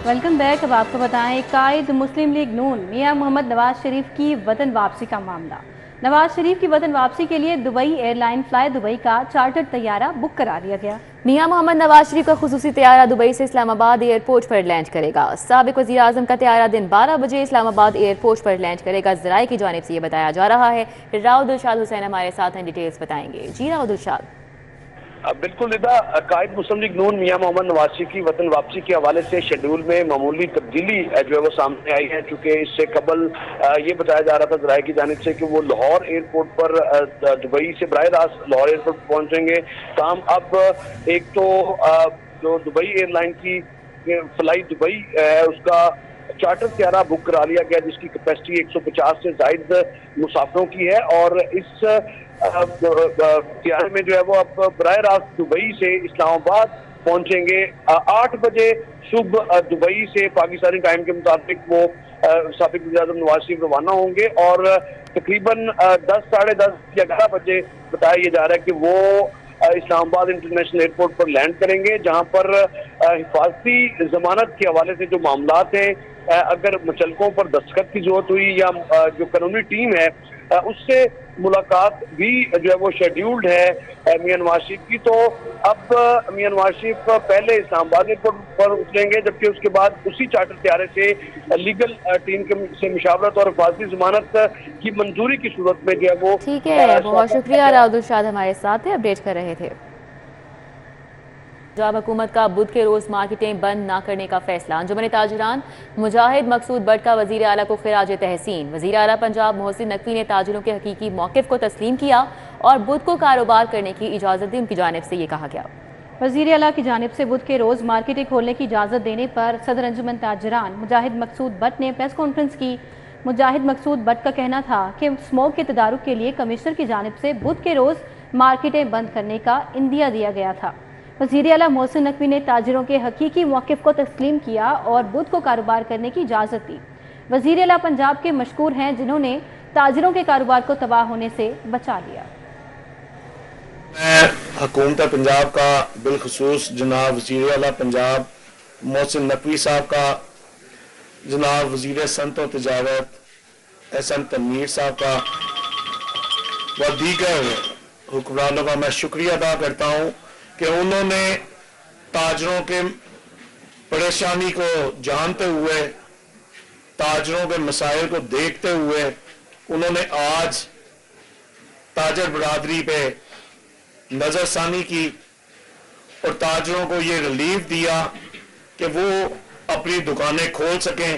Welcome back. अब आपको बताएं, कायद मुस्लिम लीग नून मियां मोहम्मद नवाज शरीफ की वतन वापसी का मामला। नवाज शरीफ की वतन वापसी के लिए दुबई एयरलाइन फ्लाई दुबई का चार्टर्ड तैयारा बुक करा लिया गया। मियां मोहम्मद नवाज शरीफ का खुसूसी तैयारा दुबई से इस्लामाबाद एयरपोर्ट पर लैंड करेगा। साबिक वज़ीर आज़म का तैयारा दिन 12 बजे इस्लामाबाद एयरपोर्ट पर लैंड करेगा। ज़राए की जानिब से ये बताया जा रहा है। राव दिलशाद हुसैन हमारे साथ हैं, डिटेल्स बताएंगे। जी राव दिलशाद। बिल्कुल निदा, कायद मुस्लिम लीग नून मियां मोहम्मद नवाज शरीफ की वतन वापसी के हवाले से शेड्यूल में मामूली तब्दीली जो है वो सामने आई है, क्योंकि इससे कबल ये बताया जा रहा था ज़राए की जानिब से कि वो लाहौर एयरपोर्ट पर दुबई से बराह रास्त लाहौर एयरपोर्ट पर पहुंचेंगे। ताहम अब एक तो जो दुबई एयरलाइन की फ्लाई दुबई है उसका चार्टर तैयारा बुक करा लिया गया, जिसकी कैपेसिटी 150 से जायद मुसाफिरों की है। और इस तैयारे में जो है वो अब बराह रास्त दुबई से इस्लामाबाद पहुंचेंगे। 8 बजे सुबह दुबई से पाकिस्तानी टाइम के मुताबिक वो साबिक वज़ीर आज़म नवाज शरीफ रवाना होंगे और तकरीबन 10 साढ़े 10 या 11 बजे बताया जा रहा है कि वो इस्लामाबाद इंटरनेशनल एयरपोर्ट पर लैंड करेंगे, जहां पर हिफाजती जमानत के हवाले से जो मामलात हैं, अगर मुचलकों पर दस्तखत की जरूरत हुई या जो कानूनी टीम है उससे मुलाकात भी जो है वो शेड्यूल्ड है मियां नवाज शरीफ की। तो अब मियां नवाज शरीफ पहले इस्लामाबाद एयरपोर्ट पर उतरेंगे, जबकि उसके बाद उसी चार्टर तैयारे से लीगल टीम से मुशावरत और हिफाजती जमानत की मंजूरी की सूरत में जो है वो। ठीक है, बहुत शुक्रिया राव दिलशाद हमारे साथ है, अपडेट कर रहे थे। पंजाब हुकूमत का बुध के रोज मार्केटें बंद न करने का फैसला। अंजुमन ताजिरान मुजाहिद मकसूद बट का वजीर आला को खिराज तहसीन। वजीर आला पंजाब मोहसिन नकवी ने ताजिरों के हकीकी मौक़िफ़ को तस्लीम किया और बुध को कारोबार करने की इजाज़त दी। उनकी जानिब से ये कहा गया। वजीर आला की जानिब से बुध के रोज मार्केटें खोलने की इजाज़त देने पर सदर अंजुमन ताजिरान मुजाहिद मकसूद बट ने प्रेस कॉन्फ्रेंस की। मुजाहिद मकसूद बट का कहना था कि स्मोक के तदारुक के लिए कमिश्नर की जानिब से बुध के रोज मार्केटें बंद करने का इंदिया दिया गया था। वज़ीर आला मोहसिन नकवी ने ताजिरों के हकीकी मौक़िफ़ को तस्लीम किया और बुध को कारोबार करने की इजाज़त दी। वज़ीर आला पंजाब के मशकूर हैं जिन्होंने ताजिरों के कारोबार को तबाह होने से बचा लिया। मैं हुकूमत पंजाब का बिलखसूस जनाब वज़ीर आला पंजाब मोहसिन नकवी साहब का, जनाब वज़ीर सनत व तिजारत एहसन तनवीर साहब का व दीगर हुक्मरानों का मैं शुक्रिया अदा करता हूँ कि उन्होंने ताजरों के परेशानी को जानते हुए, ताजरों के मसाइल को देखते हुए उन्होंने आज ताजर बरादरी पे नजरसानी की और ताजरों को ये रिलीफ दिया कि वो अपनी दुकानें खोल सकें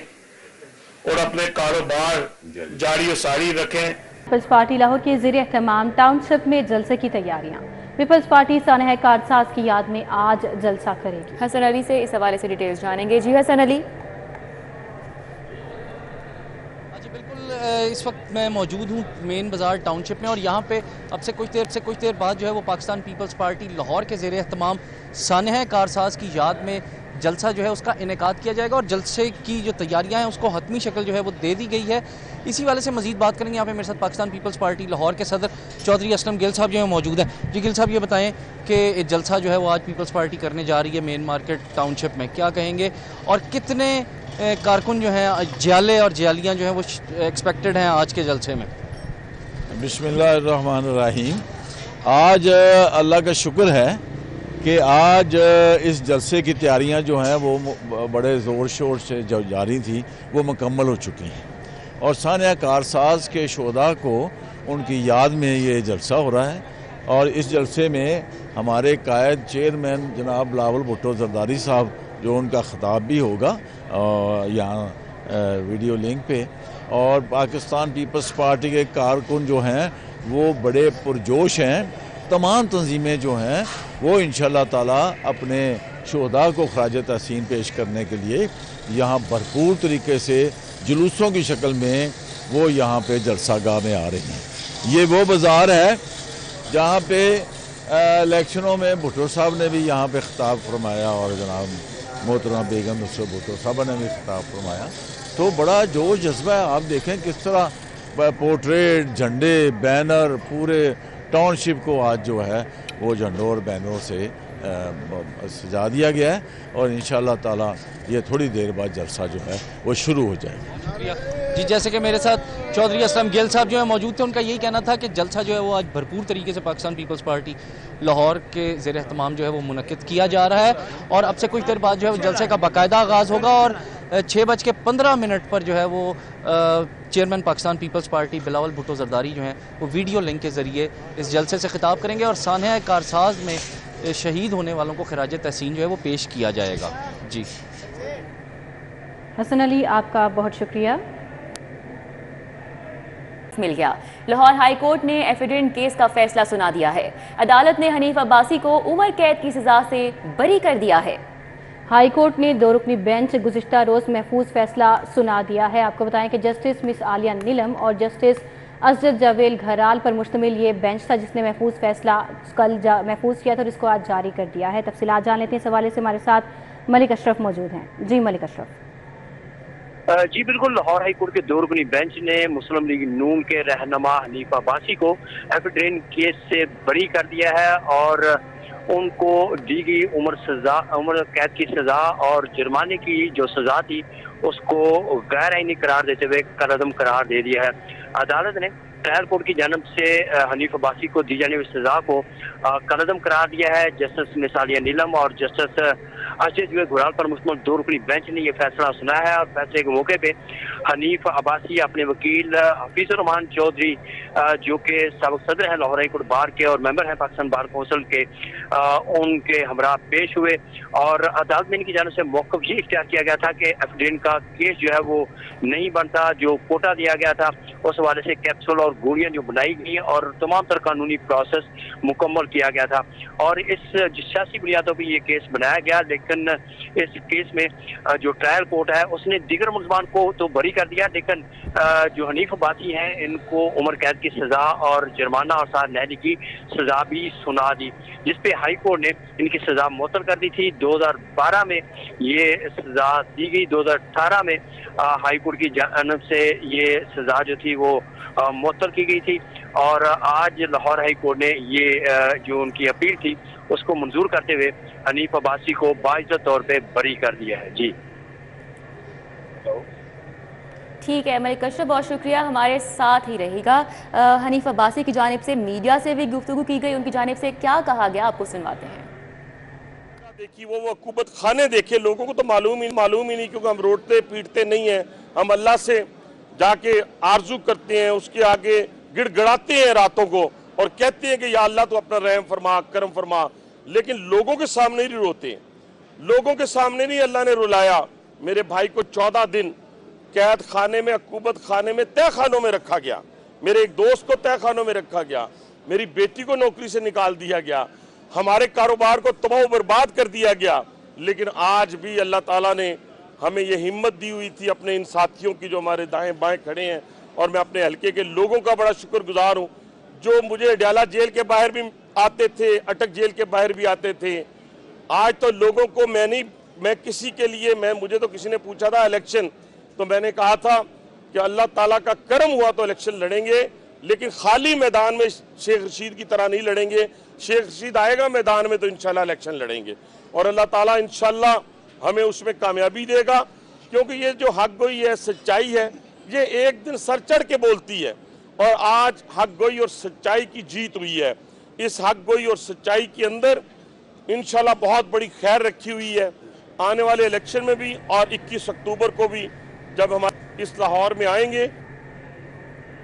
और अपने कारोबार जारी व सारी रखें। पीपल्स पार्टी लाहौर के ज़ेर एहतमाम टाउनशिप में जलसे की तैयारियां। पीपल्स पार्टी सानह कारसाज की याद में आज जलसा करेगी। हसन अली से इस हवाले से डिटेल्स जानेंगे। जी हसन अली। जी बिल्कुल, इस वक्त मैं मौजूद हूँ मेन बाज़ार टाउनशिप में और यहाँ पे अब से कुछ देर बाद जो है वो पाकिस्तान पीपल्स पार्टी लाहौर के ज़ेर एहतमाम सानह कारसाज की याद में जलसा जो है उसका इनेकाद किया जाएगा और जलसे की जो तैयारियां हैं उसको हतमी शक्ल जो है वो दे दी गई है। इसी वाले से मजीद बात करेंगे। यहाँ पे मेरे साथ पाकिस्तान पीपल्स पार्टी लाहौर के सदर चौधरी असलम गिल साहब जो है मौजूद हैं। जी गिल साहब, ये बताएं कि जलसा जो है वो आज पीपल्स पार्टी करने जा रही है मेन मार्केट टाउनशिप में, क्या कहेंगे और कितने कारकुन जो हैं जियाले और जियालियाँ जो हैं वो एक्सपेक्टेड हैं आज के जलसे में? बिस्मिल्लाहिर्रहमानिर्रहीम। आज अल्लाह का शुक्र है कि आज इस जलसे की तैयारियां जो हैं वो बड़े ज़ोर शोर से जो जारी थी वो मुकम्मल हो चुकी हैं और सानिया कारसाज के शोधा को उनकी याद में ये जलसा हो रहा है। और इस जलसे में हमारे कायद चेयरमैन जनाब बिलावल भुट्टो जरदारी साहब, जो उनका खिताब भी होगा यहाँ वीडियो लिंक पे, और पाकिस्तान पीपल्स पार्टी के कारकुन जो हैं वो बड़े पुरजोश हैं। तमाम तंजीमें जो हैं वो इंशाअल्लाह ताला अपने शोहदा को खराज तहसीन पेश करने के लिए यहाँ भरपूर तरीके से जुलूसों की शक्ल में वो यहाँ पे जलसागाह में आ रही हैं। ये वो बाज़ार है जहाँ पे इलेक्शनों में भुट्टो साहब ने भी यहाँ पे खिताब फरमाया और जनाब मोहतरमा बेगम नुसरत भुट्टो साहब ने भी खिताब फरमाया। तो बड़ा जोश जज्बा है। आप देखें किस तरह पोर्ट्रेट, झंडे, बैनर पूरे टाउनशिप को आज जो है वो झंडों और बैनरों से सजा दिया गया है और इंशाअल्लाह ताला ये थोड़ी देर बाद जलसा जो है वो शुरू हो जाएगा। जी, जैसे कि मेरे साथ चौधरी असलम गिल साहब जो है मौजूद थे, उनका यही कहना था कि जलसा जो है वो आज भरपूर तरीके से पाकिस्तान पीपल्स पार्टी लाहौर के ज़ेर एहतमाम जो है वो मुनक्किद किया जा रहा है और अब से कुछ देर बाद जो है वो जलसे का बाकायदा आगाज़ होगा और 6:15 पर जो है वो चेयरमैन पाकिस्तान पीपल्स पार्टी बिलावल भुट्टो जरदारी जो हैं वो वीडियो लिंक के ज़रिए इस जलसे से खिताब करेंगे और सानहा कारसाज में शहीद होने वालों को खिराज तहसीन जो है वो पेश किया जाएगा। जी हसन अली, आपका बहुत शुक्रिया। मिल गया। लाहौर हाई कोर्ट ने एफिडेविट केस का फैसला सुना दिया है। अदालत ने हनीफ अब्बासी को उम्र कैद की सजा से बरी कर दिया है। हाई कोर्ट ने 2 रुकनी बेंच गुज़िश्ता रोज़ महफूज फैसला सुना दिया है। आपको बताएं कि जस्टिस मिस आलिया नीलम और जस्टिस असद जावेद घराल पर मुश्तमिल ये बेंच था जिसने महफूज फैसला कल महफूज किया था और इसको आज जारी कर दिया है। तफसीलात जान लेते हैं। इस हवाले से हमारे साथ मलिक अशरफ मौजूद हैं। जी मलिक अशरफ। जी बिल्कुल, लाहौर हाई कोर्ट के 2 रुकनी बेंच ने मुस्लिम लीग नून के रहनुमा हनीफ अब्बासी को एफिडेविट केस से बरी कर दिया है और उनको दी गई उम्र कैद की सजा और जुर्माने की जो सजा थी उसको गैर आईनी करार देते हुए कलअदम करार दे दिया है। अदालत ने ट्रायल कोर्ट की जानब से हनीफ अब्बासी को दी जाने वाली सजा को कलअदम करार दिया है। जस्टिस मिस आलिया नीलम और जस्टिस असद जावेद घराल पर मुश्तमिल 2 रुकनी बेंच ने यह फैसला सुनाया है और फैसले के मौके पे हनीफ अब्बासी अपने वकील हफीजुर रहमान चौधरी जो कि साबिक सदर हैं लाहौर हाई कोर्ट बार के और मेंबर हैं पाकिस्तान बार कौंसिल के, उनके हमरा पेश हुए और अदालत में इनकी जानब से मौक़िफ़ ये इख्तियार किया गया था कि एफिडेविट का केस जो है वो नहीं बनता। जो कोटा दिया गया था उस हवाले से कैप्सूल और गोलियां जो बनाई गई और तमाम तर कानूनी प्रोसेस मुकम्मल किया गया था और इस सियासी बुनियादों पर यह केस बनाया गया। लेकिन इस केस में जो ट्रायल कोर्ट है उसने दीगर मुलजमान को तो बरी कर दिया, लेकिन जो हनीफ अब्बासी हैं इनको उम्र कैद की सजा और जुर्माना और साथ नहरी की सजा भी सुना दी, जिसपे हाई कोर्ट ने इनकी सजा मुअत्तल कर दी थी। 2012 में ये सजा दी गई, 2018 में हाई कोर्ट की जानब से ये सजा जो थी वो मुअत्तल की गई थी और आज लाहौर हाई कोर्ट ने ये जो उनकी अपील थी उसको मंजूर करते हुए हनीफ अब्बासी को बाइज्जत तौर पे बरी कर दिया है। जी ठीक है मलिक अशरफ, बहुत शुक्रिया, हमारे साथ ही रहेगा। हनीफ अब्बासी की जानिब से मीडिया से भी गुफ्तगू की गई, उनकी जानिब से क्या कहा गया आपको सुनवाते हैं। देखिए वो अकूबत खाने देखे, लोगों को तो मालूम ही नहीं क्योंकि हम रोटते पीटते नहीं हैं, हम अल्लाह से जाके आरजू करते हैं, उसके आगे गिड़गड़ाते हैं रातों को और कहते हैं कि या अल्लाह तो अपना रहम फरमा करम फरमा, लेकिन लोगों के सामने नहीं रोते, लोगों के सामने नहीं अल्लाह ने रुलाया। मेरे भाई को 14 दिन कैद खाने में, अकूबत खाने में, तय खानों में रखा गया, मेरे एक दोस्त को तय खानों में रखा गया, मेरी बेटी को नौकरी से निकाल दिया गया, हमारे कारोबार को तबाह बर्बाद कर दिया गया। लेकिन आज भी अल्लाह ताला ने हमें ये हिम्मत दी हुई थी अपने इन साथियों की जो हमारे दाएं बाएं खड़े हैं और मैं अपने हल्के के लोगों का बड़ा शुक्रगुजार हूँ जो मुझे अडयाला जेल के बाहर भी आते थे, अटक जेल के बाहर भी आते थे। आज तो लोगों को मैं किसी के लिए मुझे तो किसी ने पूछा था इलेक्शन, तो मैंने कहा था कि अल्लाह ताला का करम हुआ तो इलेक्शन लड़ेंगे, लेकिन खाली मैदान में शेख रशीद की तरह नहीं लड़ेंगे। शेख रशीद आएगा मैदान में तो इंशाल्लाह इलेक्शन लड़ेंगे और अल्लाह ताला इंशाल्लाह हमें उसमें कामयाबी देगा, क्योंकि ये जो हक गोई है, सच्चाई है, ये एक दिन सर चढ़ के बोलती है और आज हक गोई और सच्चाई की जीत हुई है। इस हक गोई और सच्चाई के अंदर इंशाल्लाह बहुत बड़ी खैर रखी हुई है आने वाले इलेक्शन में भी और 21 अक्टूबर को भी जब हम इस लाहौर में आएंगे।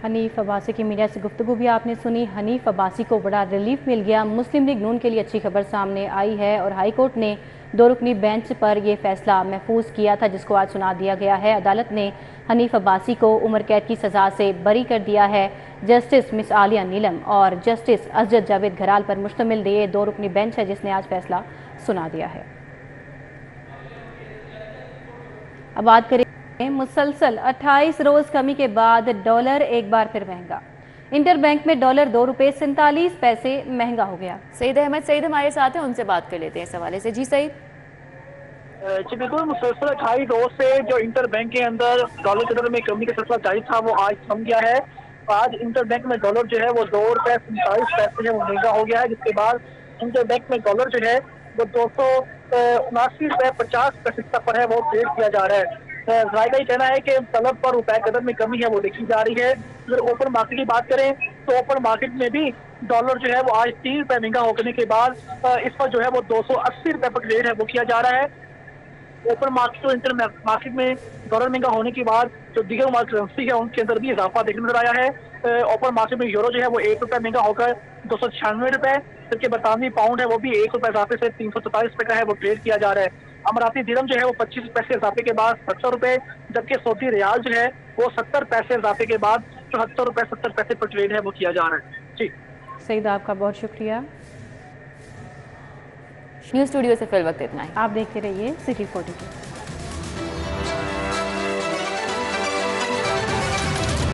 हनीफ अब्बासी की मीडिया से गुफ्तगू भी आपने सुनी। हनीफ अब्बासी को बड़ा रिलीफ मिल गया। मुस्लिम लीग नून के लिए अच्छी खबर सामने आई है और हाई कोर्ट ने 2 रुकनी बेंच पर यह फैसला महफूज किया था जिसको आज सुना दिया गया है। अदालत ने हनीफ अब्बासी को उम्र कैद की सजा से बरी कर दिया है। जस्टिस मिस आलिया नीलम और जस्टिस असद जावेद घराल पर मुश्तमिल ये 2 रुकनी बेंच है जिसने आज फैसला सुना दिया है। अब बात करें मुसलसल 28 रोज कमी के बाद डॉलर एक बार फिर महंगा। इंटर बैंक में डॉलर 2 रुपये 47 पैसे महंगा हो गया। सईद अहमद सईद हमारे साथ हैं, उनसे बात कर लेते हैं इस हवाले से। जी सईद। जी बिल्कुल, मुसलसल 28 रोज से जो इंटर बैंक के अंदर डॉलर के दर में कमी का सिलसिला जारी था वो आज थम गया है। आज इंटर बैंक में डॉलर जो है वो 2 रुपये 47 पैसे जो महंगा हो गया है, जिसके बाद इंटर बैंक में डॉलर जो है वो 279.50 पर है वो ट्रेड किया जा रहा है। जराये का ये कहना है कि तलब पर रुपए कदर में कमी है वो देखी जा रही है। अगर ओपन मार्केट की बात करें तो ओपन मार्केट में भी डॉलर जो है वो आज 3 रुपए महंगा होने के बाद इस पर जो है वो 280 रुपए पर ट्रेड है वो किया जा रहा है। ओपन मार्केट और इंटर मार्केट में डॉलर महंगा होने के बाद जो दीगर मार्केट करेंसी है उनके अंदर भी इजाफा देखने नजर आया है। ओपन मार्केट में यूरो जो है वो 1 रुपए महंगा होकर 296 रुपए, जबकि बरतानवी पाउंड है वो भी 1 रुपए इजाफे से 344 रुपए का है वो ट्रेड किया जा रहा है। अमराती दिरहम जो है वो 25 पैसे इजाफे के बाद 70 रुपए, जबकि सऊदी रियाल जो है वो 70 पैसे इजाफे के बाद 74 रुपए 70 पैसे पर ट्रेड है वो किया जा रहा है। जी सईद, आपका बहुत शुक्रिया। न्यूज़ स्टूडियो से फिल वक्त इतना ही। आप देखते रहिए सिटी 42।